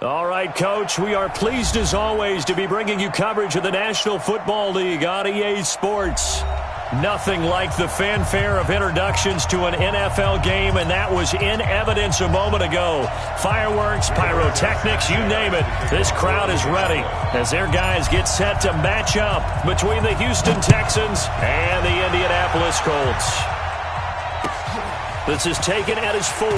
All right, Coach, we are pleased as always to be bringing you coverage of the National Football League on EA Sports. Nothing like the fanfare of introductions to an NFL game, and that was in evidence a moment ago. Fireworks, pyrotechnics, you name it. This crowd is ready as their guys get set to match up between the Houston Texans and the Indianapolis Colts. This is taken at his 4.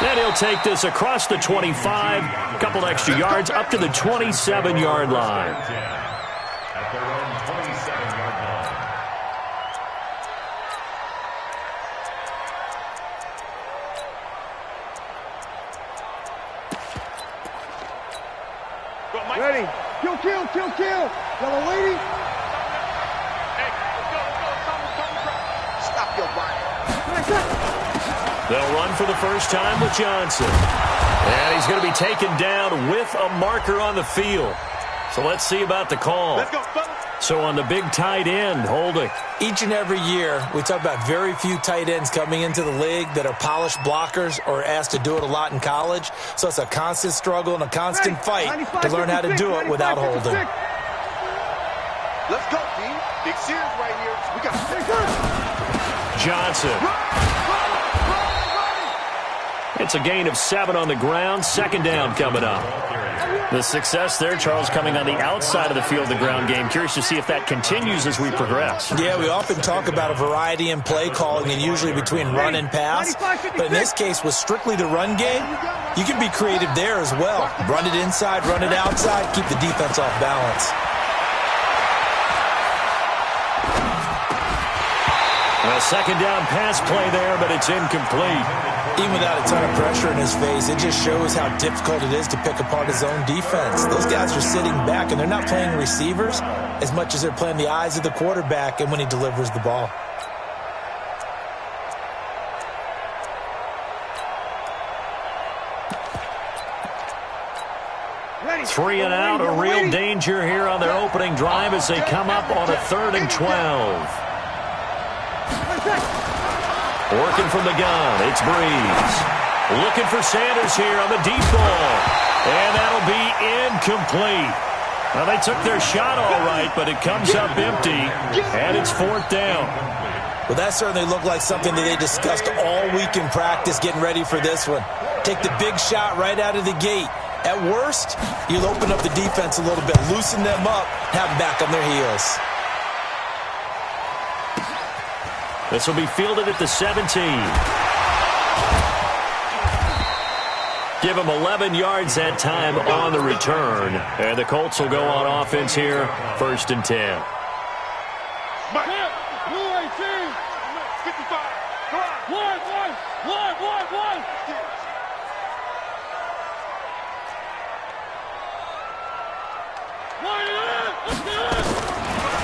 Then he'll take this across the 25, a couple extra yards up to the 27-yard line. At their own 27-yard line. Ready. Kill, kill, kill, kill. Yellow lady. Hey, let's go. Stop your body. They'll run for the first time with Johnson. And he's going to be taken down with a marker on the field. So let's see about the call. Let's go, fellas. So on the big tight end, holding. Each and every year, we talk about very few tight ends coming into the league that are polished blockers or asked to do it a lot in college. So it's a constant struggle and a constant fight to learn how to do it without holding. Let's go, D. Big series right here. We got Johnson. It's a gain of 7 on the ground. Second down coming up. The success there, Charles, coming on the outside of the field, the ground game. Curious to see if that continues as we progress. Yeah, we often talk about a variety in play calling and usually between run and pass. But in this case, with strictly the run game, you can be creative there as well. Run it inside, run it outside, keep the defense off balance. A second down pass play there, but it's incomplete. Even without a ton of pressure in his face, it just shows how difficult it is to pick apart his own defense. Those guys are sitting back, and they're not playing receivers as much as they're playing the eyes of the quarterback and when he delivers the ball. Three and out, a real danger here on their opening drive as they come up on a 3rd and 12. Working from the gun, it's Breeze. Looking for Sanders here on the deep ball. And that'll be incomplete. Well, they took their shot all right, but it comes up empty, and it's 4th down. Well, that certainly looked like something that they discussed all week in practice getting ready for this one. Take the big shot right out of the gate. At worst, you'll open up the defense a little bit, loosen them up, have them back on their heels. This will be fielded at the 17. Give him 11 yards that time on the return. And the Colts will go on offense here, 1st and 10.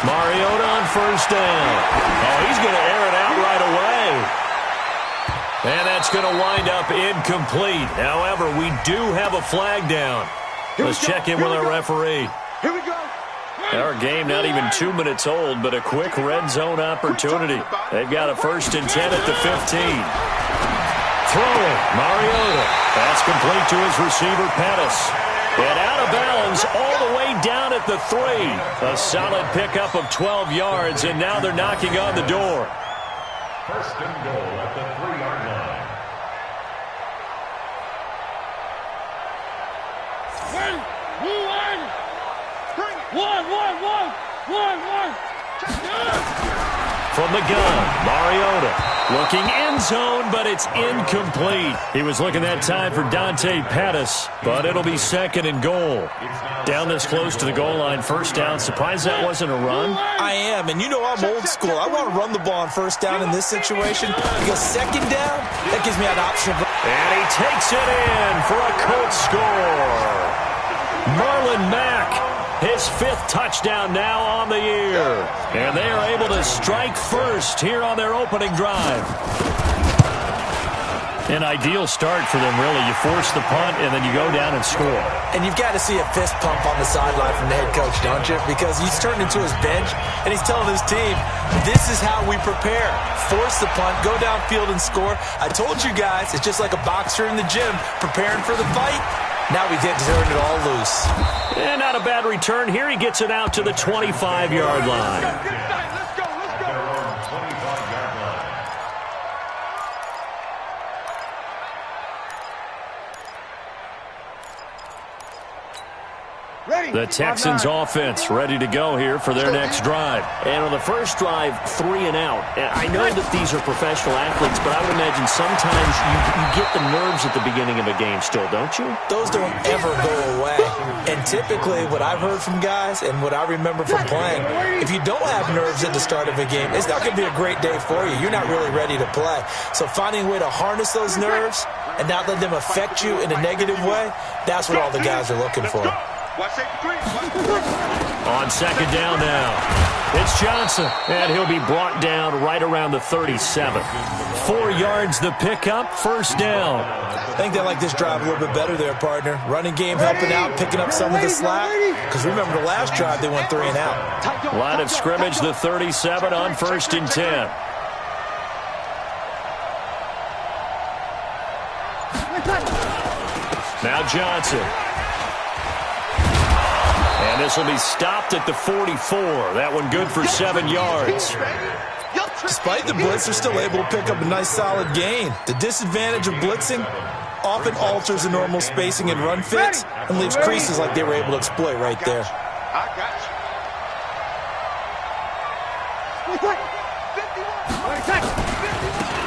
Mariota on 1st down. Oh, he's going to air it out right away. And that's going to wind up incomplete. However, we do have a flag down. Let's check in with our referee. Here we go. Our game not even 2 minutes old, but a quick red zone opportunity. They've got a 1st and 10 at the 15. Throwing, Mariota. That's complete to his receiver, Pettis. And out of bounds all the way down at the 3. A solid pickup of 12 yards, and now they're knocking on the door. 1st and goal at the 3-yard line. From the gun, Mariota looking end zone, but it's incomplete. He was looking that time for Dante Pettis, but it'll be 2nd and goal. Down this close to the goal line, 1st down. Surprised that wasn't a run? I am, and you know I'm old school. I want to run the ball on 1st down in this situation because 2nd down, that gives me an option. And he takes it in for a Colts score. Marlon Mack, his 5th touchdown now on the year. And they are able to strike first here on their opening drive. An ideal start for them, really. You force the punt, and then you go down and score. And you've got to see a fist pump on the sideline from the head coach, don't you? Because he's turned into his bench, and he's telling his team, this is how we prepare. Force the punt, go downfield and score. I told you guys, it's just like a boxer in the gym preparing for the fight. Now we get to turn it all loose. And not a bad return here. He gets it out to the 25-yard line. The Texans offense ready to go here for their next drive. And on the first drive, 3 and out. I know that these are professional athletes, but I would imagine sometimes you get the nerves at the beginning of a game still, don't you? Those don't ever go away. And typically what I've heard from guys and what I remember from playing, if you don't have nerves at the start of a game, it's not going to be a great day for you. You're not really ready to play. So finding a way to harness those nerves and not let them affect you in a negative way, that's what all the guys are looking for. On second down now, it's Johnson, and he'll be brought down right around the 37. 4 yards the pickup, first down. I think they like this drive a little bit better there, partner. Running game helping out, picking up some of the slack. Because remember the last drive, they went 3 and out. Line of scrimmage, the 37 on 1st and 10. Now Johnson. And this will be stopped at the 44. That one good for 7 yards. Despite the blitz, they're still able to pick up a nice solid gain. The disadvantage of blitzing often alters the normal spacing and run fits and leaves creases like they were able to exploit right there. I got you.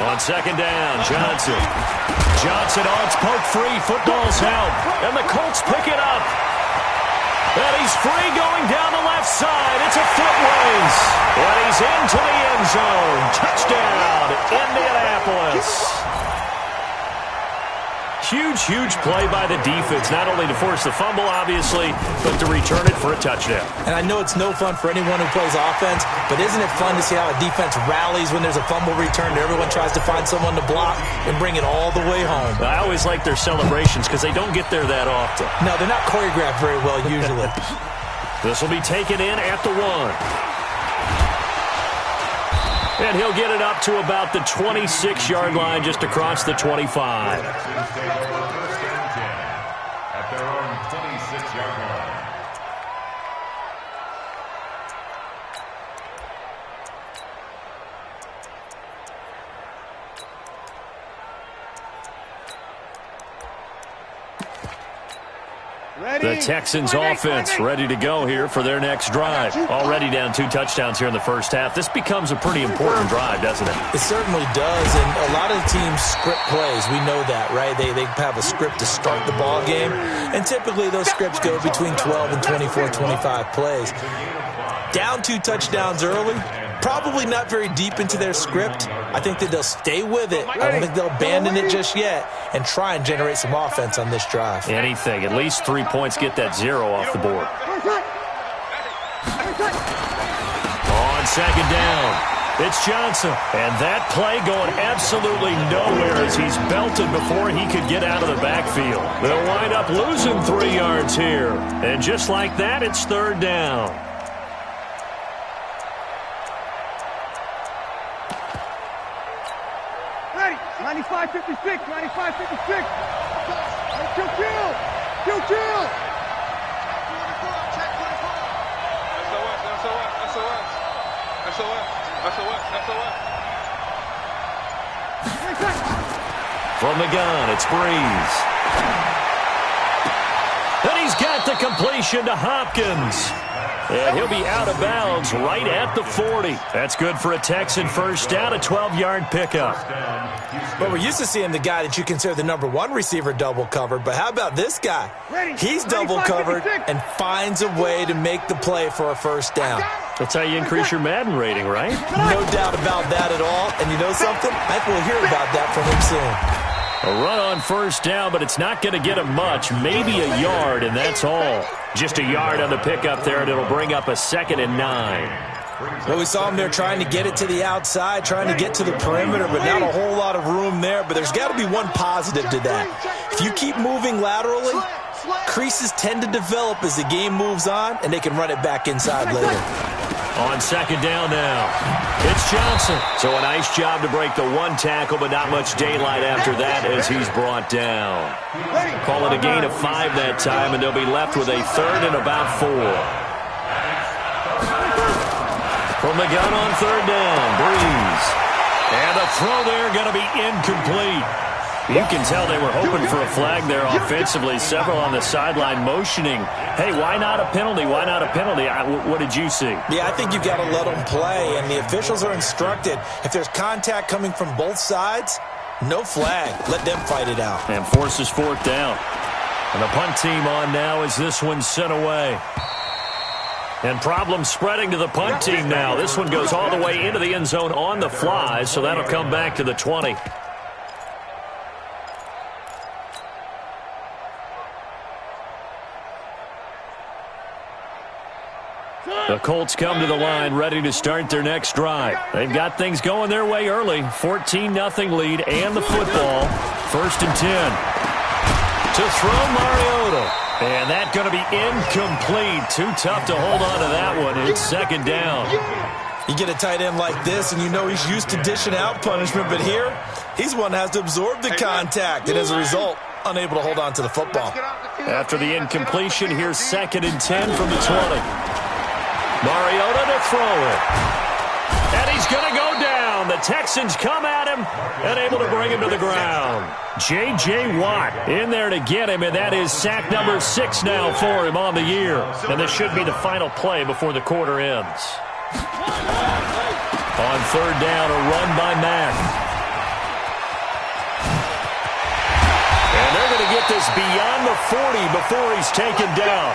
On second down, Johnson. Oh, it's poked free. Football's out. And the Colts pick it up. And he's free going down the left side. It's a foot race. And he's into the end zone. Touchdown, Indianapolis. Huge play by the defense, not only to force the fumble, obviously, but to return it for a touchdown. And I know it's no fun for anyone who plays offense, but isn't it fun to see how a defense rallies when there's a fumble return and everyone tries to find someone to block and bring it all the way home? I always like their celebrations because they don't get there that often. No, they're not choreographed very well usually. This will be taken in at the 1. And he'll get it up to about the 26-yard line just across the 25. At their own 26-yard line. The Texans offense ready to go here for their next drive. Already down 2 touchdowns here in the first half. This becomes a pretty important drive, doesn't it? It certainly does, and a lot of teams script plays. We know that, right? They have a script to start the ball game, and typically those scripts go between 12 and 24, 25 plays. Down 2 touchdowns early, probably not very deep into their script. I think that they'll stay with it. I don't think they'll abandon it just yet and try and generate some offense on this drive. Anything. At least 3 points, get that 0 off the board. On second down, it's Johnson. And that play going absolutely nowhere as he's belted before he could get out of the backfield. They'll wind up losing 3 yards here. And just like that, it's 3rd down. Ready, 95-56, 95-56. Kill. From the gun, it's Breeze. And he's got the completion to Hopkins. And he'll be out of bounds right at the 40. That's good for a Texan first down, a 12-yard pickup. But we're used to seeing the guy that you consider the #1 receiver double covered. But how about this guy? He's double covered and finds a way to make the play for a first down. That's how you increase your Madden rating, right? No doubt about that at all. And you know something? I think we'll hear about that from him soon. A run on first down, but it's not going to get him much. Maybe a yard, and that's all. Just a yard on the pickup there, and it'll bring up a 2nd and 9. Well, we saw him there trying to get it to the outside, trying to get to the perimeter, but not a whole lot of room there. But there's got to be one positive to that. If you keep moving laterally, creases tend to develop as the game moves on, and they can run it back inside later. On second down now, it's Johnson. So a nice job to break the one tackle, but not much daylight after that as he's brought down. Call it a gain of 5 that time, and they'll be left with a 3rd and about 4. From the gun on 3rd down, Breeze. And the throw there going to be incomplete. You can tell they were hoping for a flag there offensively. Several on the sideline motioning, hey, why not a penalty? Why not a penalty? What did you see? Yeah, I think you've got to let them play, and the officials are instructed. If there's contact coming from both sides, no flag. Let them fight it out. And forces 4th down. And the punt team on now as this one's sent away. And problems spreading to the punt team now. This one goes all the way into the end zone on the fly, so that'll come back to the 20. The Colts come to the line ready to start their next drive. They've got things going their way early. 14-0 lead and the football. 1st and 10. To throw Mariota. And that's going to be incomplete. Too tough to hold on to that one. It's 2nd down. You get a tight end like this, and you know he's used to dishing out punishment, but here, he's one that has to absorb the contact, and as a result, unable to hold on to the football. After the incompletion, here's 2nd and 10 from the 20. Mariota to throw it. And he's going to go down. The Texans come at him and able to bring him to the ground. J.J. Watt in there to get him, and that is sack number 6 now for him on the year. And this should be the final play before the quarter ends. On 3rd down, a run by Mack. And they're going to get this beyond the 40 before he's taken down.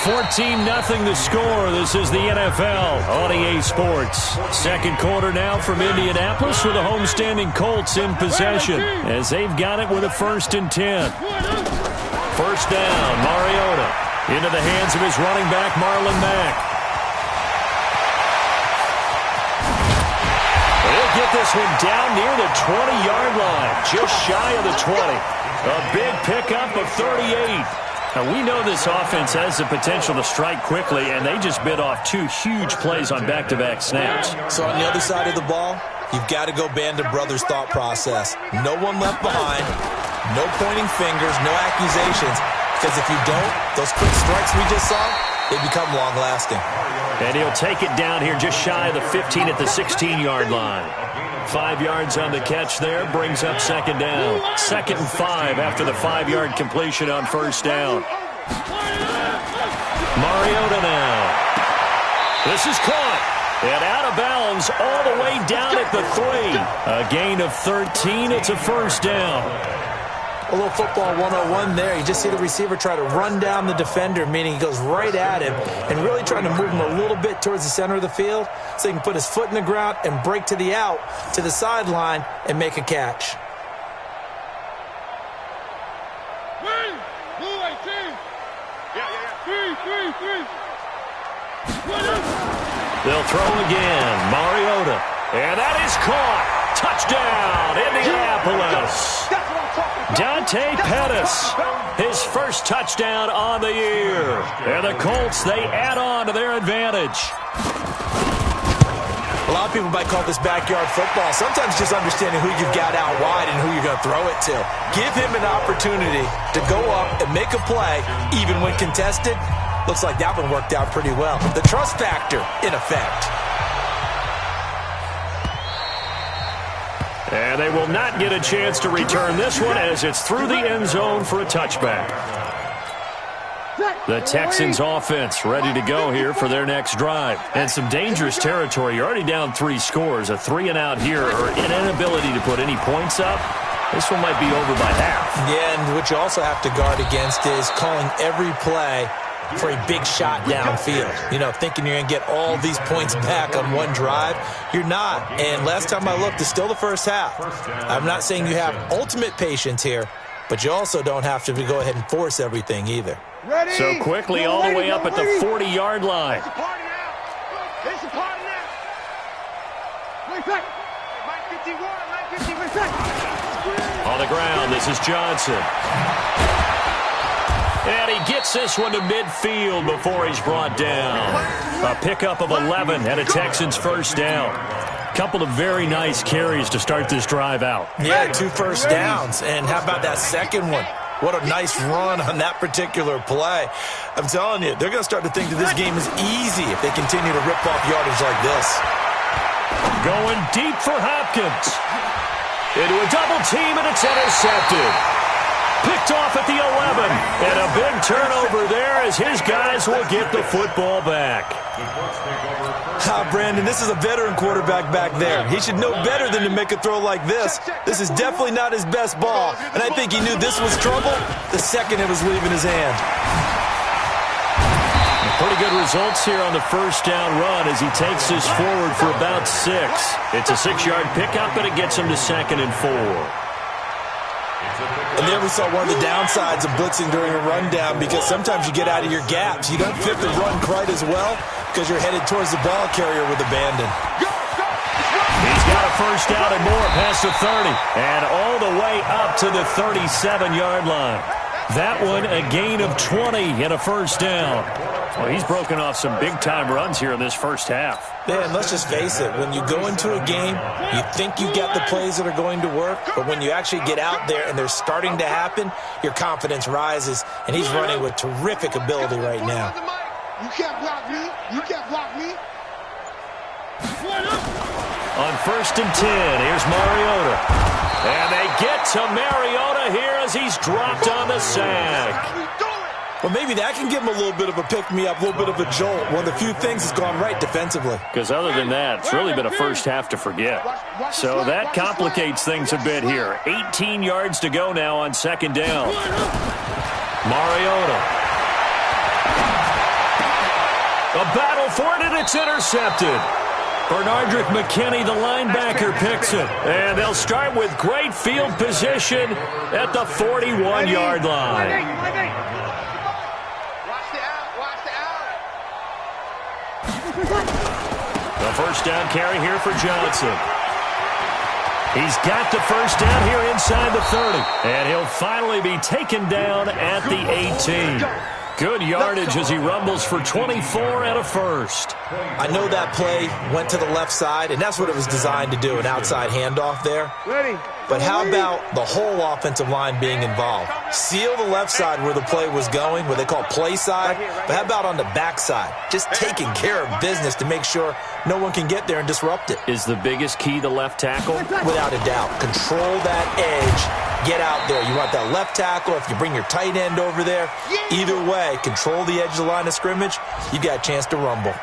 14-0 the score. This is the NFL on EA Sports. 2nd quarter now from Indianapolis with the homestanding Colts in possession as they've got it with a 1st and 10. 1st down, Mariota into the hands of his running back, Marlon Mack. They'll get this one down near the 20-yard line, just shy of the 20. A big pickup of 38. Now, we know this offense has the potential to strike quickly, and they just bit off 2 huge plays on back-to-back snaps. So on the other side of the ball, you've got to go Band of Brothers thought process. No one left behind, no pointing fingers, no accusations, because if you don't, those quick strikes we just saw, they become long-lasting. And he'll take it down here just shy of the 15 at the 16-yard line. 5 yards on the catch there, brings up 2nd down. 2nd and 5 after the 5-yard completion on 1st down. Mariota now. This is caught. And out of bounds all the way down at the 3. A gain of 13. It's a 1st down. A little football 101 there. You just see the receiver try to run down the defender, meaning he goes right at him and really trying to move him a little bit towards the center of the field so he can put his foot in the ground and break to the out, to the sideline, and make a catch. They'll throw again. Mariota. And that is caught. Touchdown, Indianapolis. Dante Pettis, his first touchdown on the year. And the Colts, they add on to their advantage. A lot of people might call this backyard football. Sometimes just understanding who you've got out wide and who you're going to throw it to. Give him an opportunity to go up and make a play, even when contested. Looks like that one worked out pretty well. The trust factor in effect. And they will not get a chance to return this one as it's through the end zone for a touchback. The Texans offense ready to go here for their next drive. And some dangerous territory. You're already down 3 scores. A 3-and-out here or an inability to put any points up. This one might be over by half. Yeah, and what you also have to guard against is calling every play for a big shot downfield. You know, thinking you're going to get all these points back on one drive. You're not. And last time I looked, it's still the first half. I'm not saying you have ultimate patience here, but you also don't have to go ahead and force everything either. So quickly all the way up at the 40-yard line. It's a party now. On the ground, this is Johnson. And he gets this one to midfield before he's brought down. A pickup of 11 and a Texans first down. Couple of very nice carries to start this drive out. Yeah, 2 first downs. And how about that second one? What a nice run on that particular play. I'm telling you, they're going to start to think that this game is easy if they continue to rip off yardage like this. Going deep for Hopkins. Into a double team, and it's intercepted. Picked off at the 11. And a big turnover there as his guys will get the football back. Brandon, this is a veteran quarterback back there. He should know better than to make a throw like this. This is definitely not his best ball. And I think he knew this was trouble the second it was leaving his hand. Pretty good results here on the first down run as he takes this forward for about 6. It's a 6-yard pickup, and it gets him to 2nd and 4. And there we saw one of the downsides of blitzing during a rundown, because sometimes you get out of your gaps. You don't fit the run quite as well because you're headed towards the ball carrier with abandon. He's got a first down and more past the 30 and all the way up to the 37-yard line. That one a gain of 20 and a first down. Well, he's broken off some big-time runs here in this first half. Man, let's just face it. When you go into a game, you think you've got the plays that are going to work, but when you actually get out there and they're starting to happen, your confidence rises, and he's running with terrific ability right now. You can't block me. You can't block me. On 1st and 10, here's Mariota. And they get to Mariota here as he's dropped on the sack. Well, maybe that can give him a little bit of a pick-me-up, a little bit of a jolt. One of the few things that's gone right defensively. Because other than that, it's really been a first half to forget. So that complicates things a bit here. 18 yards to go now on 2nd down. Mariota. A battle for it, and it's intercepted. Bernardrick McKinney, the linebacker, picks it. And they'll start with great field position at the 41-yard line. The first down carry here for Johnson. He's got the first down here inside the 30. And he'll finally be taken down at the 18. Good yardage as he rumbles for 24 and a first. I know that play went to the left side, and that's what it was designed to do, an outside handoff there. But how about the whole offensive line being involved? Seal the left side where the play was going, what they call play side. But how about on the back side? Just taking care of business to make sure no one can get there and disrupt it. Is the biggest key the left tackle? Without a doubt. Control that edge. Get out there. You want that left tackle. If you bring your tight end over there, either way, control the edge of the line of scrimmage, you got a chance to rumble.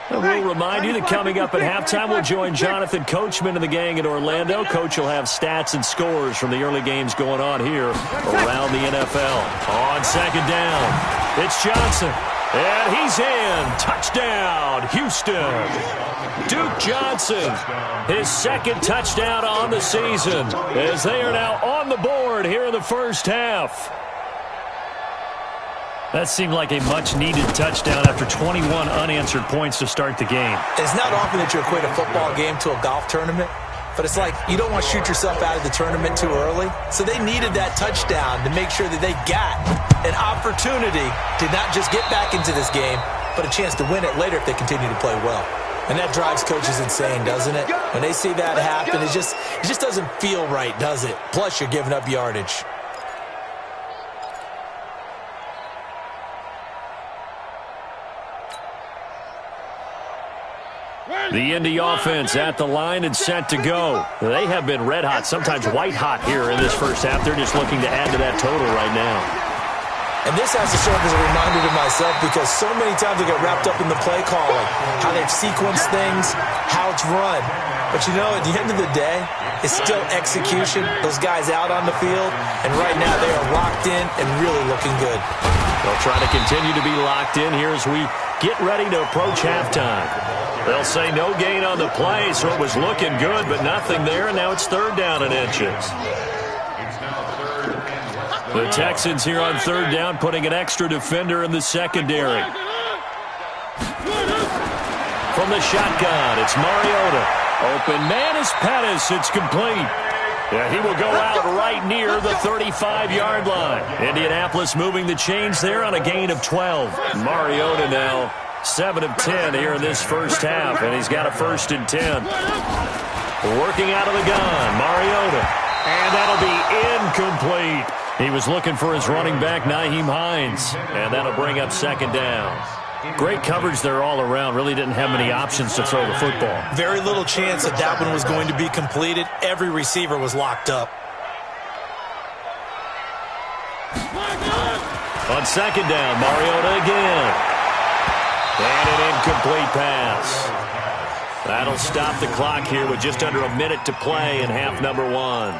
We'll remind you that coming up at halftime, we'll join Jonathan Coachman and the gang in Orlando. Coach will have stats and scores from the early games going on here around the NFL. On 2nd down, it's Johnson. And he's in. Touchdown, Houston. Duke Johnson, his 2nd touchdown on the season, as they are now on the board here in the first half. That seemed like a much-needed touchdown after 21 unanswered points to start the game. It's not often that you equate a football game to a golf tournament, but it's like you don't want to shoot yourself out of the tournament too early. So they needed that touchdown to make sure that they got an opportunity to not just get back into this game, but a chance to win it later if they continue to play well. And that drives coaches insane, doesn't it? When they see that happen, it just doesn't feel right, does it? Plus, you're giving up yardage. The Indy offense at the line and set to go. They have been red hot, sometimes white hot here in this first half. They're just looking to add to that total right now. And this has to serve as a reminder to myself, because so many times I get wrapped up in the play calling, how they've sequenced things, how it's run. But you know, at the end of the day, it's still execution. Those guys out on the field, and right now they are locked in and really looking good. They'll try to continue to be locked in here as we get ready to approach halftime. They'll say no gain on the play, so it was looking good, but nothing there, and now it's 3rd down and inches. The Texans here on 3rd down, putting an extra defender in the secondary. From the shotgun, it's Mariota. Open man is Pettis. It's complete. Yeah, he will go out right near the 35-yard line. Indianapolis moving the chains there on a gain of 12. Mariota now 7 of 10 here in this first half, and he's got a 1st and 10. Working out of the gun, Mariota. And that'll be incomplete. He was looking for his running back, Nyheim Hines, and that'll bring up 2nd down. Great coverage there all around. Really didn't have many options to throw the football. Very little chance that that one was going to be completed. Every receiver was locked up. On 2nd down, Mariota again. And an incomplete pass. That'll stop the clock here with just under a minute to play in half number 1.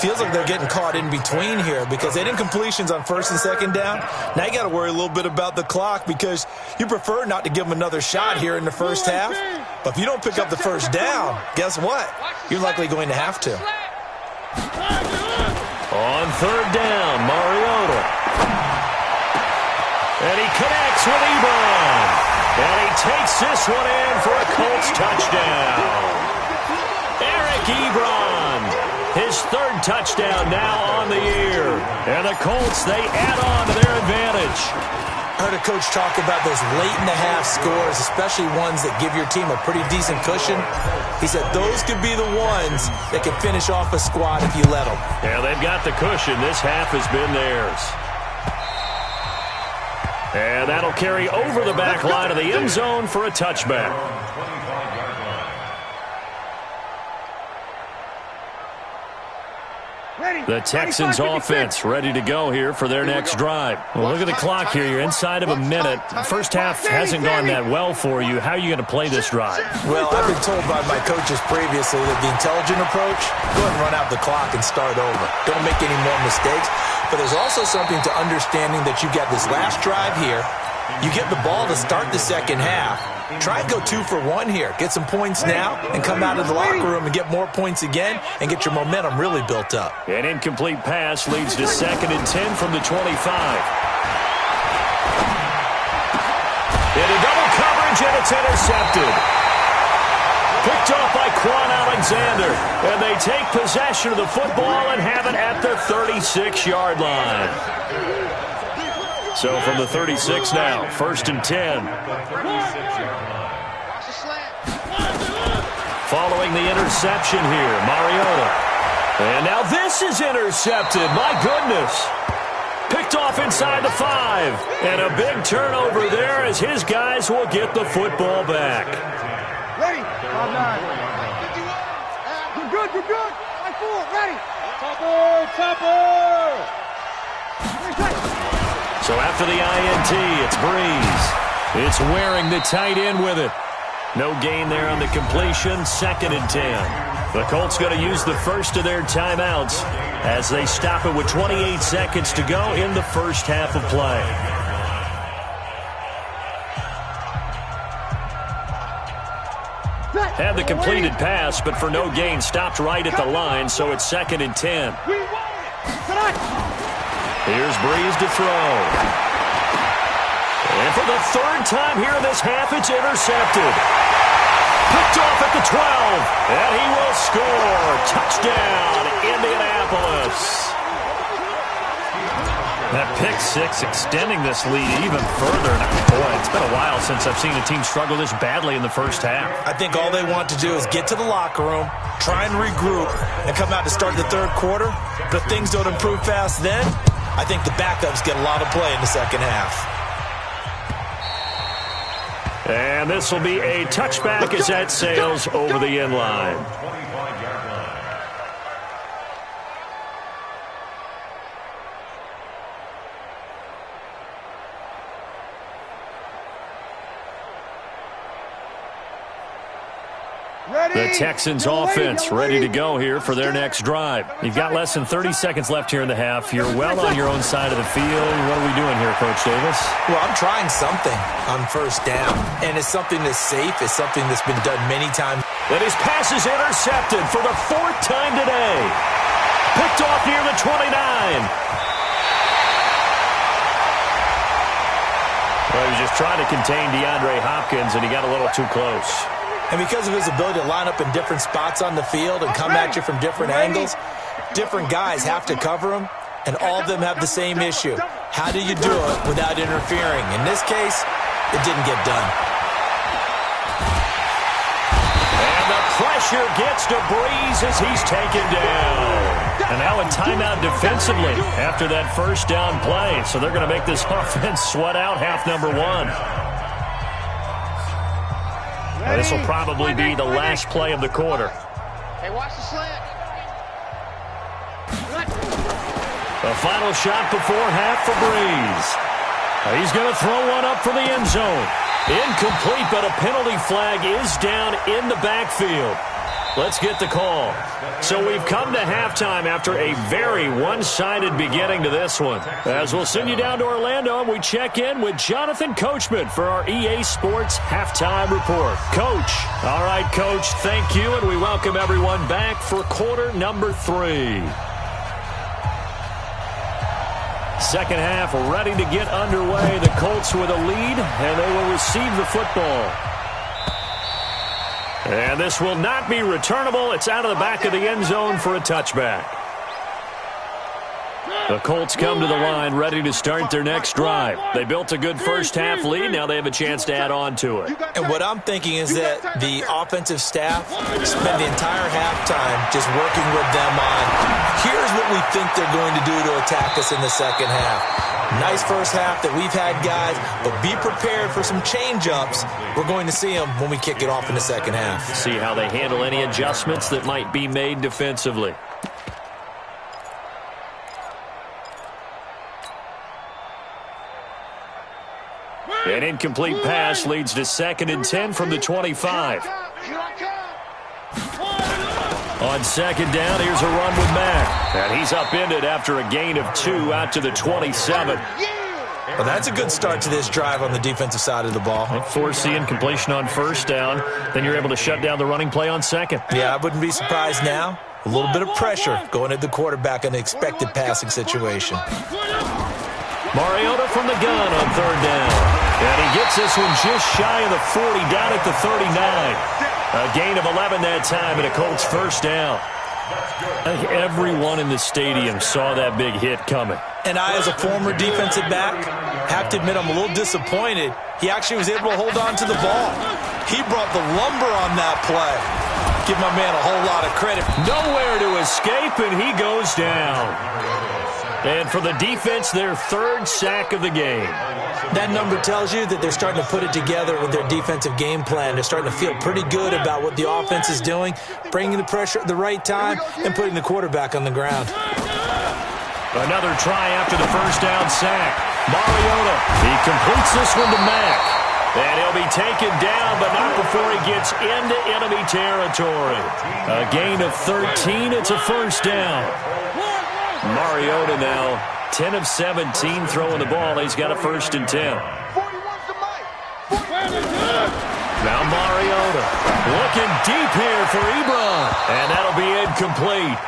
Feels like they're getting caught in between here because they didn't completions on 1st and 2nd down. Now you got to worry a little bit about the clock because you prefer not to give them another shot here in the first half. But if you don't pick up the 1st down, guess what? You're likely going to have to. On 3rd down, Mariota. And he connects with Ebron. And he takes this one in for a Colts touchdown. Eric Ebron. His 3rd touchdown now on the year. And the Colts, they add on to their advantage. I heard a coach talk about those late-in-the-half scores, especially ones that give your team a pretty decent cushion. He said those could be the ones that can finish off a squad if you let them. Yeah, they've got the cushion. This half has been theirs. And that'll carry over the back line of the end zone for a touchback. The Texans offense ready to go here for their next drive. Well, look at the clock here. You're inside of a minute. First half hasn't gone that well for you. How are you going to play this drive? Well, I've been told by my coaches previously that the intelligent approach, go ahead and run out the clock and start over. Don't make any more mistakes. But there's also something to understanding that you get this last drive here. You get the ball to start the second half. Try and go 2 for 1 here. Get some points now and come out of the locker room and get more points again and get your momentum really built up. An incomplete pass leads to 2nd and 10 from the 25. Into double coverage, and it's intercepted. Picked off by Quan Alexander. And they take possession of the football and have it at the 36-yard line. So from the 36 now, 1st and 10. Following the interception here, Mariota. And now this is intercepted. My goodness. Picked off inside the 5. And a big turnover there as his guys will get the football back. Ready? 5-9. You're good, you're good. 5-4, ready. Topper. So after the INT, it's Breeze. It's Waring the tight end with it. No gain there on the completion, 2nd and 10. The Colts going to use the first of their timeouts as they stop it with 28 seconds to go in the first half of play. Had the completed pass, but for no gain, stopped right at the line, so it's 2nd and 10. Here's Breeze to throw. And for the 3rd time here in this half, it's intercepted. Picked off at the 12. And he will score. Touchdown, Indianapolis. That pick 6 extending this lead even further. Boy, it's been a while since I've seen a team struggle this badly in the first half. I think all they want to do is get to the locker room, try and regroup, and come out to start the 3rd quarter. But if things don't improve fast then, I think the backups get a lot of play in the second half. And this will be a touchback as that sails over the end line. The Texans offense ready to go here for their next drive. You've got less than 30 seconds left here in the half. You're well on your own side of the field. What are we doing here, Coach Davis? Well, I'm trying something on 1st down, and it's something that's safe. It's something that's been done many times. And his pass is intercepted for the 4th time today. Picked off near the 29. Well, he was just trying to contain DeAndre Hopkins, and he got a little too close. And because of his ability to line up in different spots on the field and come at you from different angles, different guys have to cover him, and all of them have the same issue. How do you do it without interfering? In this case, it didn't get done. And the pressure gets to Breeze as he's taken down. And now a timeout defensively after that first down play. So they're going to make this offense sweat out half number one. This will probably be the last play of the quarter. Hey, watch the slant. The final shot before half for Breeze. He's going to throw one up for the end zone. Incomplete, but a penalty flag is down in the backfield. Let's get the call. So we've come to halftime after a very one-sided beginning to this one. As we'll send you down to Orlando, and we check in with Jonathan Coachman for our EA Sports Halftime Report. Coach. All right, Coach, thank you, and we welcome everyone back for quarter number 3. Second half ready to get underway. The Colts with a lead, and they will receive the football. And this will not be returnable. It's out of the back of the end zone for a touchback. The Colts come to the line ready to start their next drive. They built a good first half lead. Now they have a chance to add on to it. And what I'm thinking is that the offensive staff spend the entire halftime just working with them on, here's what we think they're going to do to attack us in the second half. Nice first half that we've had, guys, but be prepared for some change-ups. We're going to see them when we kick it off in the second half. See how they handle any adjustments that might be made defensively. An incomplete pass leads to 2nd and 10 from the 25. On second down, here's a run with Mack. And he's upended after a gain of 2 out to the 27. Well, that's a good start to this drive on the defensive side of the ball. Force the incompletion on first down. Then you're able to shut down the running play on second. Yeah, I wouldn't be surprised now. A little bit of pressure going at the quarterback in an expected passing situation. Mariota from the gun on third down. And he gets this one just shy of the 40, down at the 39. A gain of 11 that time, and a Colts first down. I think everyone in the stadium saw that big hit coming. And I, as a former defensive back, have to admit I'm a little disappointed. He actually was able to hold on to the ball. He brought the lumber on that play. Give my man a whole lot of credit. Nowhere to escape, and he goes down. And for the defense, their 3rd sack of the game. That number tells you that they're starting to put it together with their defensive game plan. They're starting to feel pretty good about what the offense is doing, bringing the pressure at the right time, and putting the quarterback on the ground. Another try after the first down sack. Mariota, he completes this one to Mack. And he'll be taken down, but not before he gets into enemy territory. A gain of 13, it's a first down. Mariota now 10 of 17 throwing the ball. He's got a 1st and 10. Now Mariota looking deep here for Ebron. And that'll be incomplete.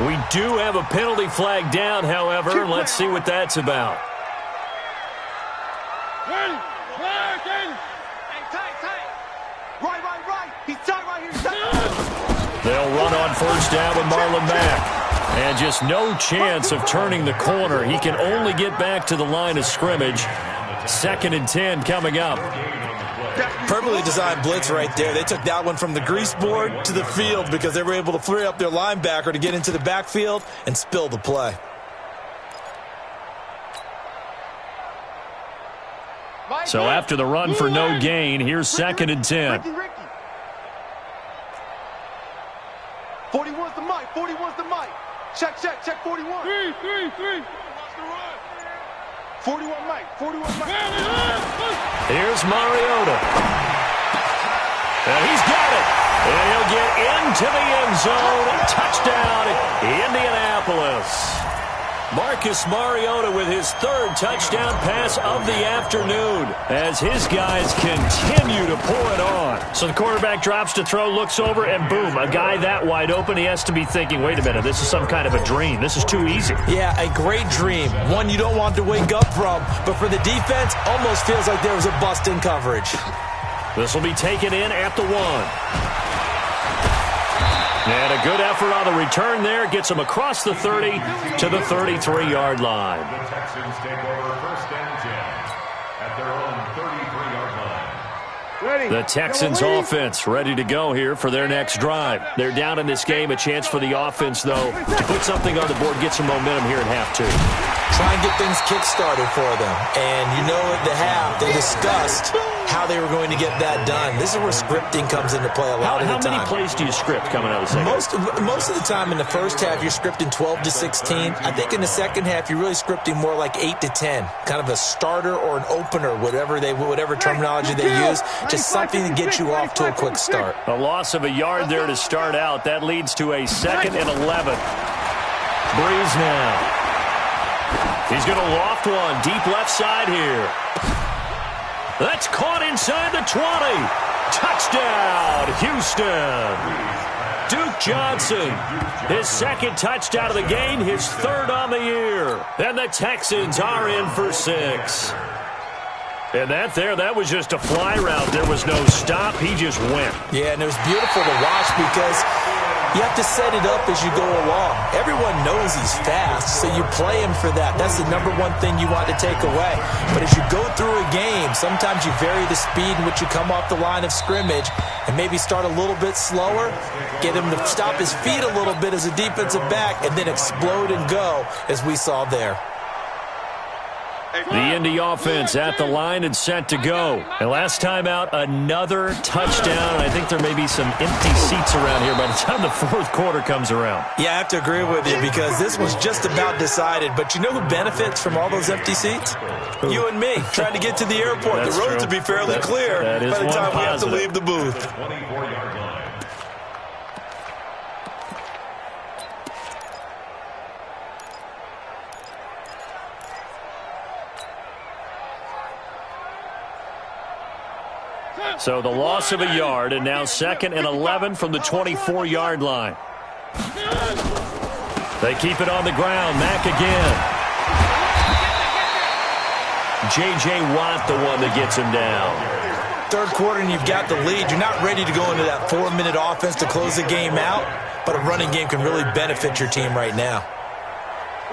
We do have a penalty flag down, however. Let's see what that's about. They'll run on first down with Marlon Mack. And just no chance of turning the corner. He can only get back to the line of scrimmage. 2nd and 10 coming up. Perfectly designed blitz right there. They took that one from the grease board to the field because they were able to free up their linebacker to get into the backfield and spill the play. So after the run for no gain, here's 2nd and 10. 41's the mic. 41's the mic. Check 41. 3. 41 Mike. 41 Mike. Here's Mariota. And he's got it. And he'll get into the end zone. Touchdown, Indianapolis. Marcus Mariota with his third touchdown pass of the afternoon as his guys continue to pour it on. So the quarterback drops to throw, looks over, and boom, a guy that wide open, he has to be thinking, wait a minute, this is some kind of a dream. This is too easy. Yeah, a great dream. One you don't want to wake up from. But for the defense, almost feels like there was a bust in coverage. This will be taken in at the 1. And a good effort on the return there. Gets him across the 30 to the 33-yard line. The Texans take over first and 10 at their own 33-yard line. Ready. The Texans offense ready to go here for their next drive. They're down in this game. A chance for the offense, though, to put something on the board, get some momentum here at half 2. Try and get things kick-started for them. And you know at the half, they discussed how they were going to get that done. This is where scripting comes into play a lot of the time. How many plays do you script coming out of the second? Most of the time in the first half, you're scripting 12 to 16. I think in the second half, you're really scripting more like 8 to 10. Kind of a starter or an opener, whatever terminology they use. Just something to get you off to a quick start. A loss of a yard there to start out. That leads to a 2nd and 11. Breeze now. He's going to loft one deep left side here. That's caught inside the 20. Touchdown, Houston. Duke Johnson, his 2nd touchdown of the game, his 3rd on the year. And the Texans are in for 6. And that was just a fly route. There was no stop. He just went. Yeah, and it was beautiful to watch because you have to set it up as you go along. Everyone knows he's fast, so you play him for that. That's the number one thing you want to take away. But as you go through a game, sometimes you vary the speed in which you come off the line of scrimmage and maybe start a little bit slower, get him to stop his feet a little bit as a defensive back, and then explode and go, as we saw there. The Indy offense at the line and set to go. And last time out, another touchdown. I think there may be some empty seats around here by the time the 4th quarter comes around. Yeah, I have to agree with you because this was just about decided. But you know who benefits from all those empty seats? You and me, trying to get to the airport. That's the roads true. will be fairly clear by the time we have to positive. leave the booth. 24-yard line. So the loss of a yard, and now 2nd and 11 from the 24-yard line. They keep it on the ground. Mack again. J.J. Watt, the one that gets him down. 3rd quarter and you've got the lead. You're not ready to go into that 4-minute offense to close the game out, but a running game can really benefit your team right now.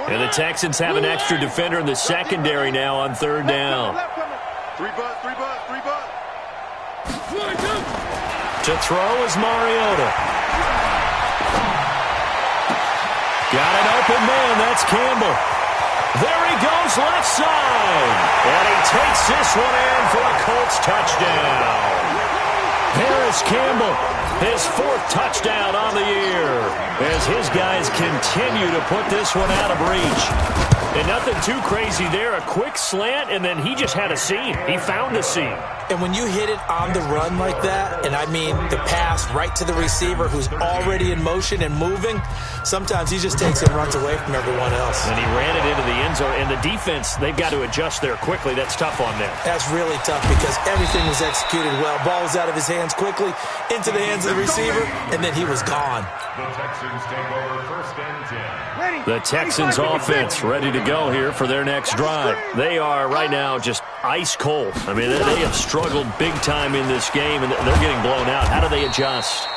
And the Texans have an extra defender in the secondary now on 3rd down. 3 bucks. To throw is Mariota. Got an open man. That's Campbell. There he goes left side. And he takes this one in for a Colts touchdown. Harris Campbell, his 4th touchdown on the year, as his guys continue to put this one out of reach. And nothing too crazy there. A quick slant, and then he just had a seam. He found a seam. And when you hit it on the run like that, and I mean the pass right to the receiver who's already in motion and moving, sometimes he just takes it and runs away from everyone else. And he ran it into the end zone. And the defense, they've got to adjust there quickly. That's tough on them. That's really tough because everything was executed well. Ball was out of his hands quickly, into the hands of the receiver, and then he was gone. The Texans take over first and 10. The Texans offense ready to go here for their next drive. They are right now just ice cold. I mean, they have struggled big time in this game, and they're getting blown out. How do they adjust?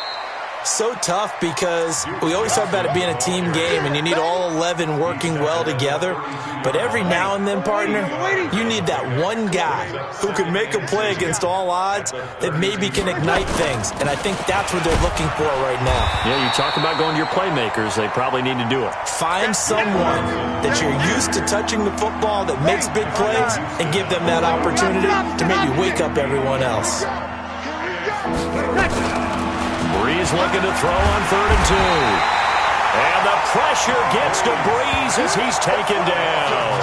So tough because we always talk about it being a team game and you need all 11 working well together. But every now and then, partner, you need that one guy who can make a play against all odds that maybe can ignite things. And I think that's what they're looking for right now. Yeah, you talk about going to your playmakers. They probably need to do it. Find someone that you're used to touching the football that makes big plays and give them that opportunity to maybe wake up everyone else. Breeze looking to throw on 3rd and 2. And the pressure gets to Breeze as he's taken down.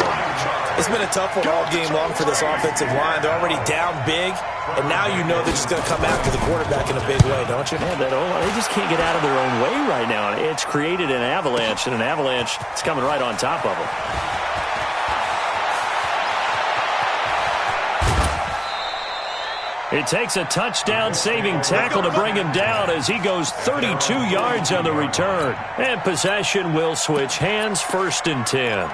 It's been a tough one all game long for this offensive line. They're already down big, and now you know they're just going to come after the quarterback in a big way, don't you? Yeah, they just can't get out of their own way right now. It's created an avalanche, and an avalanche is coming right on top of them. It takes a touchdown-saving tackle to bring him down as he goes 32 yards on the return. And possession will switch hands, 1st and 10.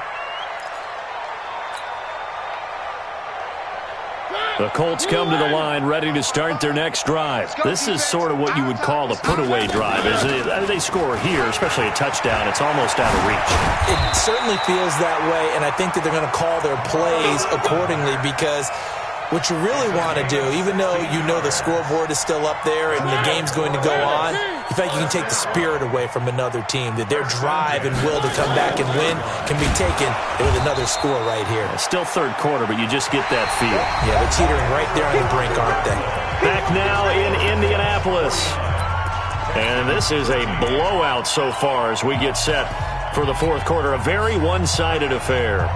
The Colts come to the line ready to start their next drive. This is sort of what you would call a put-away drive, isn't it? They score here, especially a touchdown. It's almost out of reach. It certainly feels that way, and I think that they're going to call their plays accordingly because what you really want to do, even though you know the scoreboard is still up there and the game's going to go on, in fact, you can take the spirit away from another team, that their drive and will to come back and win can be taken with another score right here. It's still 3rd quarter, but you just get that feel. Yeah, they're teetering right there on the brink, aren't they? Back now in Indianapolis. And this is a blowout so far as we get set for the 4th quarter. A very one-sided affair.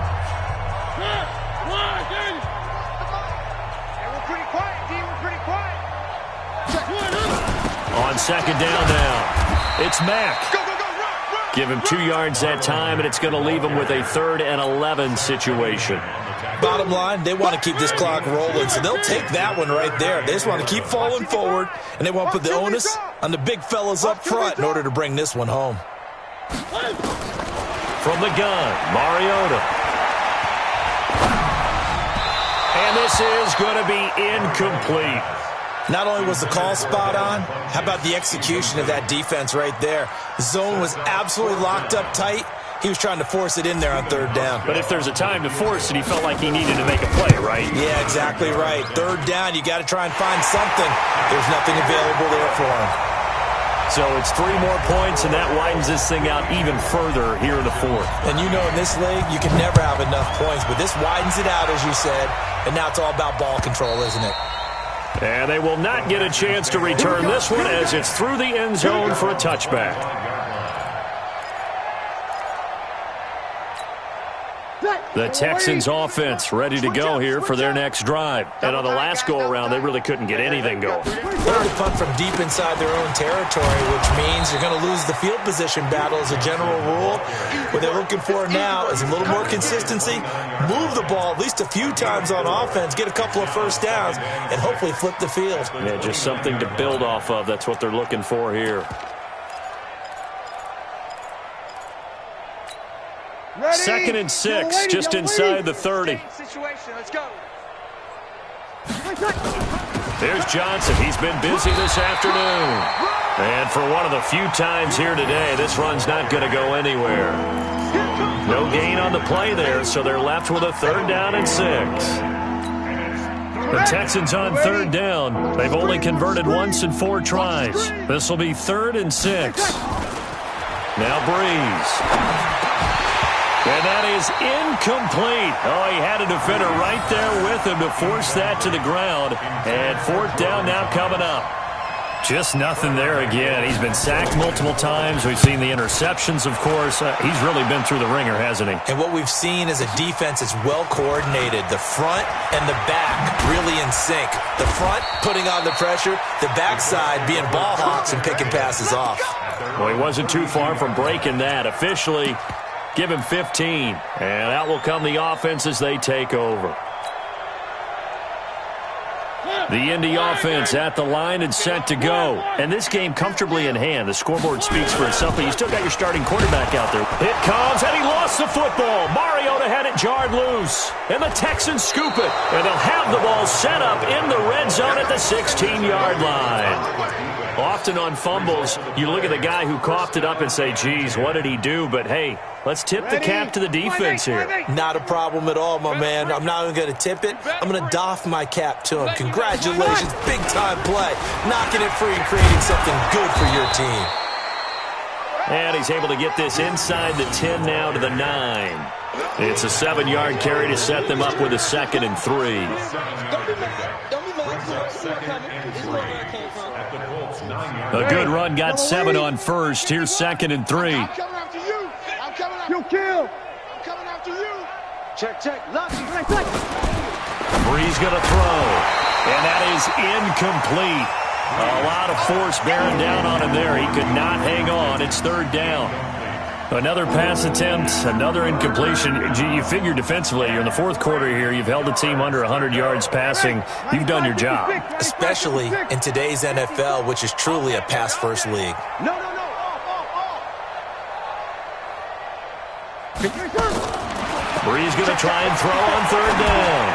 On 2nd down now, it's Mack. Give him 2 yards that time, and it's going to leave him with a 3rd and 11 situation. Bottom line, they want to keep this clock rolling, so they'll take that one right there. They just want to keep falling forward, and they want to put the onus on the big fellas up front in order to bring this one home. From the gun, Mariota. And this is going to be incomplete. Not only was the call spot on, how about the execution of that defense right there? The zone was absolutely locked up tight. He was trying to force it in there on 3rd down. But if there's a time to force it, he felt like he needed to make a play, right? Yeah, exactly right. 3rd down, you got to try and find something. There's nothing available there for him. So it's 3 more points, and that widens this thing out even further here in the 4th. And you know in this league, you can never have enough points, but this widens it out, as you said, and now it's all about ball control, isn't it? And they will not get a chance to return this one as it's through the end zone for a touchback. The Texans offense ready to go here for their next drive. And on the last go-around, they really couldn't get anything going. They're to punt from deep inside their own territory, which means you're going to lose the field position battle as a general rule. What they're looking for now is a little more consistency, move the ball at least a few times on offense, get a couple of 1st downs, and hopefully flip the field. Yeah, just something to build off of. That's what they're looking for here. Ready? 2nd and 6, just inside the 30. Let's go. There's Johnson. He's been busy this afternoon. And for one of the few times here today, this run's not going to go anywhere. No gain on the play there, so they're left with a 3rd down and 6. The Texans on 3rd down. They've only converted once in 4 tries. This will be 3rd and 6. Now Breeze. And that is incomplete. Oh, he had a defender right there with him to force that to the ground. And 4th down now coming up. Just nothing there again. He's been sacked multiple times. We've seen the interceptions, of course. He's really been through the ringer, hasn't he? And what we've seen is a defense that's well coordinated. The front and the back really in sync. The front putting on the pressure. The backside being ball hawks and picking passes off. Well, he wasn't too far from breaking that. Officially, give him 15. And out will come the offense as they take over. The Indy offense at the line and set to go. And this game comfortably in hand. The scoreboard speaks for itself, but you still got your starting quarterback out there. It comes, and he lost the football. Mariota had it jarred loose. And the Texans scoop it. And they'll have the ball set up in the red zone at the 16-yard line. Often on fumbles, you look at the guy who coughed it up and say, geez, what did he do? But, hey, let's tip the cap to the defense here. Not a problem at all, my man. I'm not even going to tip it. I'm going to doff my cap to him. Congratulations. Big-time play. Knocking it free and creating something good for your team. And he's able to get this inside the 10 now to the 9. It's a 7-yard carry to set them up with a 2nd and 3. A good run got 7 on first. Here's 2nd and 3. I'm coming after you. I'm coming after you. I'm coming after you. Check. Lucky. Bree's going to throw, and that is incomplete. A lot of force bearing down on him there. He could not hang on. It's third down. Another pass attempt, another incompletion. You figure defensively, you're in the fourth quarter here. You've held the team under 100 yards passing. You've done your job. Especially in today's NFL, which is truly a pass-first league. No. Bree's going to try and throw on third down.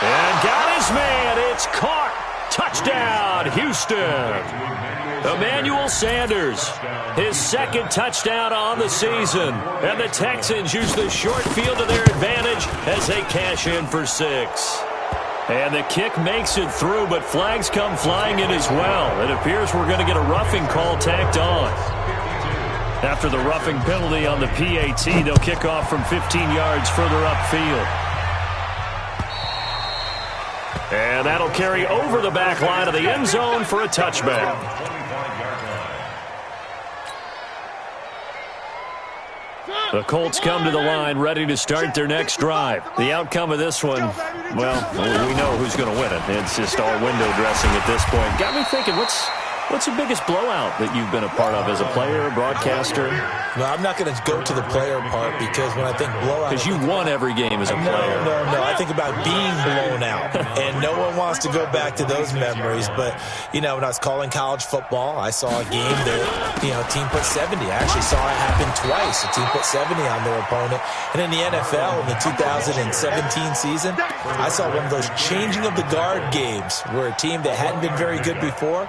And got his man. It's caught. Touchdown, Houston. Emmanuel Sanders, his second touchdown on the season. And the Texans use the short field to their advantage as they cash in for 6. And the kick makes it through, but flags come flying in as well. It appears we're going to get a roughing call tacked on. After the roughing penalty on the PAT, they'll kick off from 15 yards further upfield. And that'll carry over the back line of the end zone for a touchback. The Colts come to the line ready to start their next drive. The outcome of this one, well, we know who's going to win it. It's just all window dressing at this point. Got me thinking, what's the biggest blowout that you've been a part of as a player, broadcaster? No, I'm not going to go to the player part because when I think blowout... Because you won every game as a player. No. I think about being blown out. And no one wants to go back to those memories. But, when I was calling college football, I saw a game that, a team put 70. I actually saw it happen twice. A team put 70 on their opponent. And in the NFL, in the 2017 season, I saw one of those changing of the guard games where a team that hadn't been very good before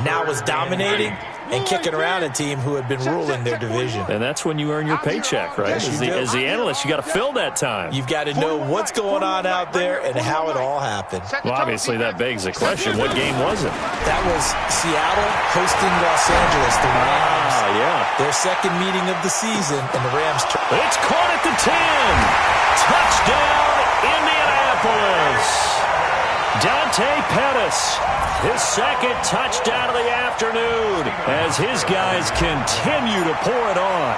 now was dominating and kicking around a team who had been ruling their division. And that's when you earn your paycheck, right? Yes, as the analyst, you got to fill that time. You've got to know what's going on out there and how it all happened. Well, obviously, that begs the question, what game was it? That was Seattle hosting Los Angeles, the Rams. Yeah. Their second meeting of the season, and the Rams... It's caught at the 10. Touchdown, Indianapolis. Dante Pettis, his second touchdown of the afternoon as his guys continue to pour it on.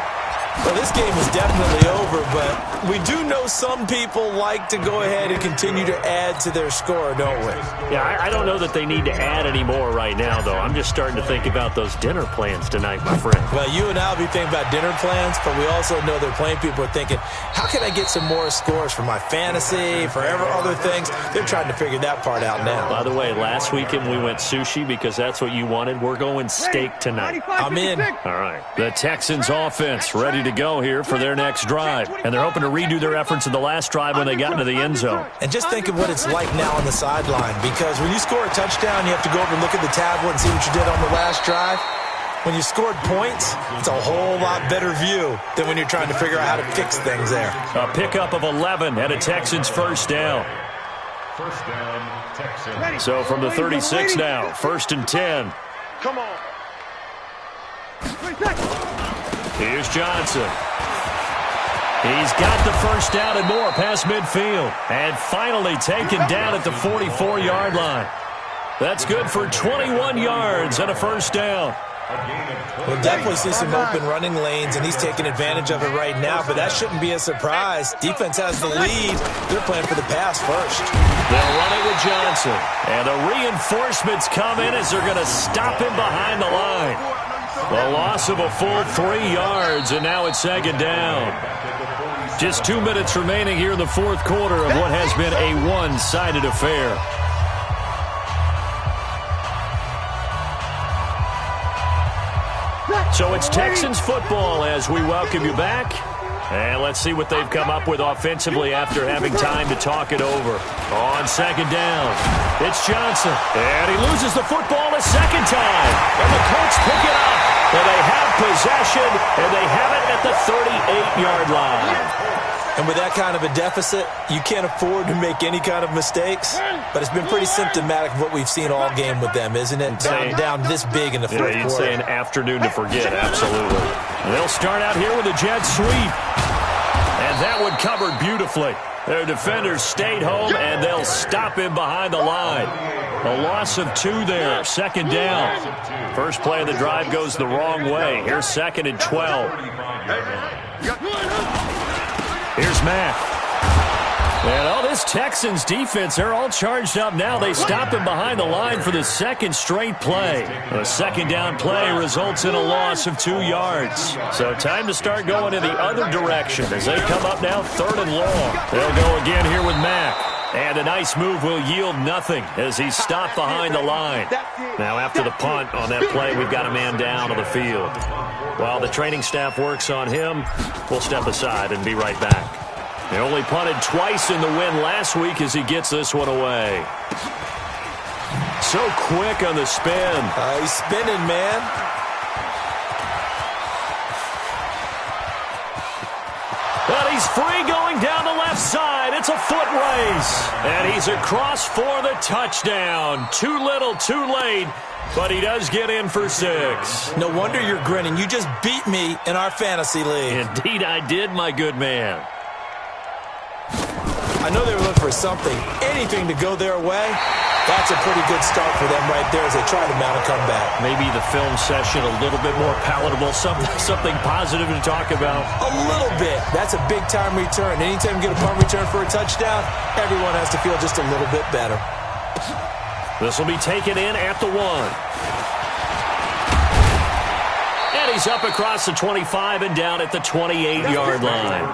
Well, this game is definitely over, but we do know some people like to go ahead and continue to add to their score, don't we? Yeah, I don't know that they need to add any more right now, though. I'm just starting to think about those dinner plans tonight, my friend. Well, you and I will be thinking about dinner plans, but we also know they're playing people are thinking, how can I get some more scores for my fantasy, for other things? They're trying to figure that part out now. By the way, last weekend we went sushi because that's what you wanted. We're going steak tonight. I'm in. All right. The Texans offense ready to go here for their next drive. And they're hoping to redo their efforts in the last drive when they got into the end zone. And just think of what it's like now on the sideline, because when you score a touchdown, you have to go over and look at the tablet and see what you did on the last drive. When you scored points, it's a whole lot better view than when you're trying to figure out how to fix things there. A pickup of 11 and a Texans first down. First down, Texans. So from the 36 now, 1st and 10. Come on. Here's Johnson. He's got the first down and more past midfield. And finally taken down at the 44-yard line. That's good for 21 yards and a first down. We'll definitely see some open running lanes, and he's taking advantage of it right now, but that shouldn't be a surprise. Defense has the lead. They're playing for the pass first. They'll run it with Johnson. And the reinforcements come in as they're going to stop him behind the line. The loss of a full 3 yards, and now it's second down. Just 2 minutes remaining here in the fourth quarter of what has been a one-sided affair. So it's Texans football as we welcome you back. And let's see what they've come up with offensively after having time to talk it over. On second down, it's Johnson. And he loses the football a second time. And the Colts pick it up. And they have possession, and they have it at the 38-yard line. And with that kind of a deficit, you can't afford to make any kind of mistakes. But it's been pretty symptomatic of what we've seen all game with them, isn't it? Down this big in the fourth quarter. You'd say an afternoon to forget, absolutely. They'll start out here with a jet sweep. And that one covered beautifully. Their defenders stayed home, and they'll stop him behind the line. A loss of 2 there, second down. First play of the drive goes the wrong way. Here's 2nd and 12. Here's Mack. And this Texans defense, they're all charged up now. They stop him behind the line for the second straight play. A second down play results in a loss of 2 yards. So time to start going in the other direction as they come up now 3rd and long. They'll go again here with Mack. And a nice move will yield nothing as he's stopped behind the line. Now after the punt on that play, we've got a man down on the field. While the training staff works on him, we'll step aside and be right back. He only punted twice in the win last week as he gets this one away. So quick on the spin. He's spinning, man. But he's free going down the left side. It's a foot race. And he's across for the touchdown. Too little, too late. But he does get in for 6. No wonder you're grinning. You just beat me in our fantasy league. Indeed I did, my good man. I know they were looking for something, anything to go their way. That's a pretty good start for them right there as they try to mount a comeback. Maybe the film session a little bit more palatable, something positive to talk about. A little bit. That's a big-time return. Anytime you get a punt return for a touchdown, everyone has to feel just a little bit better. This will be taken in at the 1. And he's up across the 25 and down at the 28-yard line.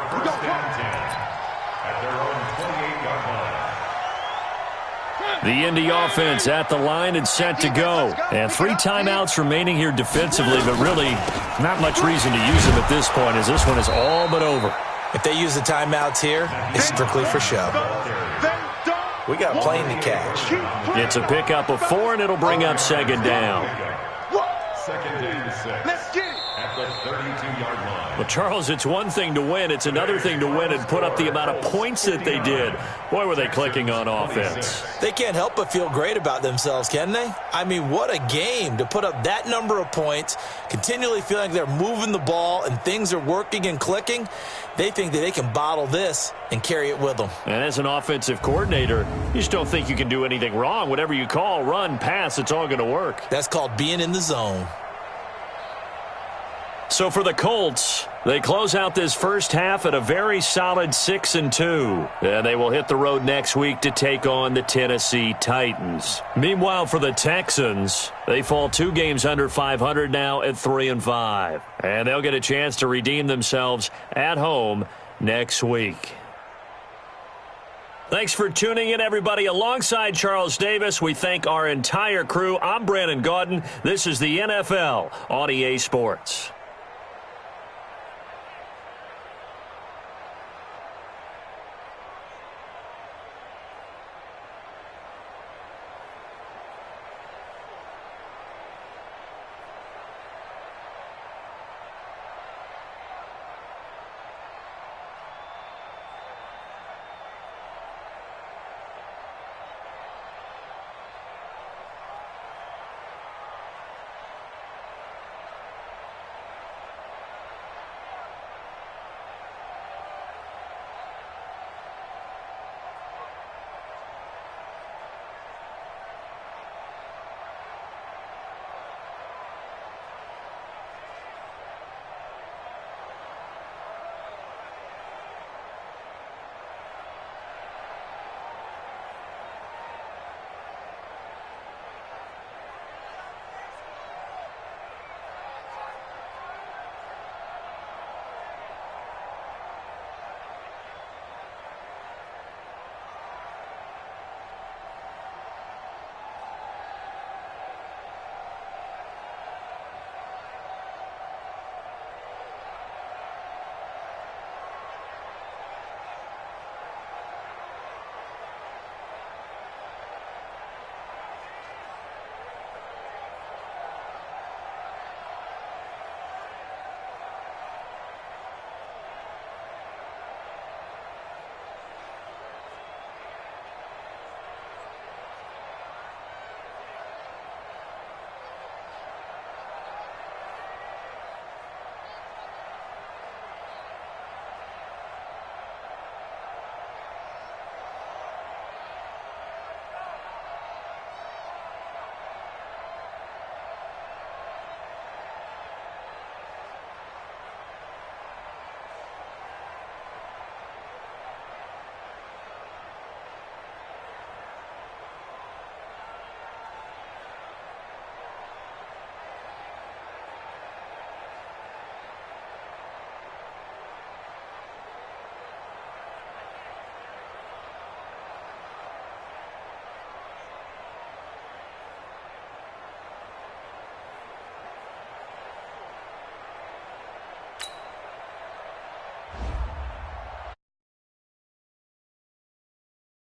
The Indy offense at the line and set to go. And 3 timeouts remaining here defensively, but really not much reason to use them at this point as this one is all but over. If they use the timeouts here, it's strictly for show. We got a plane to catch. It's a pickup of 4, and it'll bring up 2nd down. 2nd and 6 at the 32-yard line. Well, Charles, it's one thing to win. It's another thing to win and put up the amount of points that they did. Boy, were they clicking on offense. They can't help but feel great about themselves, can they? I mean, what a game to put up that number of points, continually feeling like they're moving the ball and things are working and clicking. They think that they can bottle this and carry it with them. And as an offensive coordinator, you just don't think you can do anything wrong. Whatever you call, run, pass, it's all going to work. That's called being in the zone. So for the Colts, they close out this first half at a very solid 6-2. And they will hit the road next week to take on the Tennessee Titans. Meanwhile, for the Texans, they fall 2 games under 500 now at 3-5. And they'll get a chance to redeem themselves at home next week. Thanks for tuning in, everybody. Alongside Charles Davis, we thank our entire crew. I'm Brandon Gaudin. This is the NFL on EA Sports.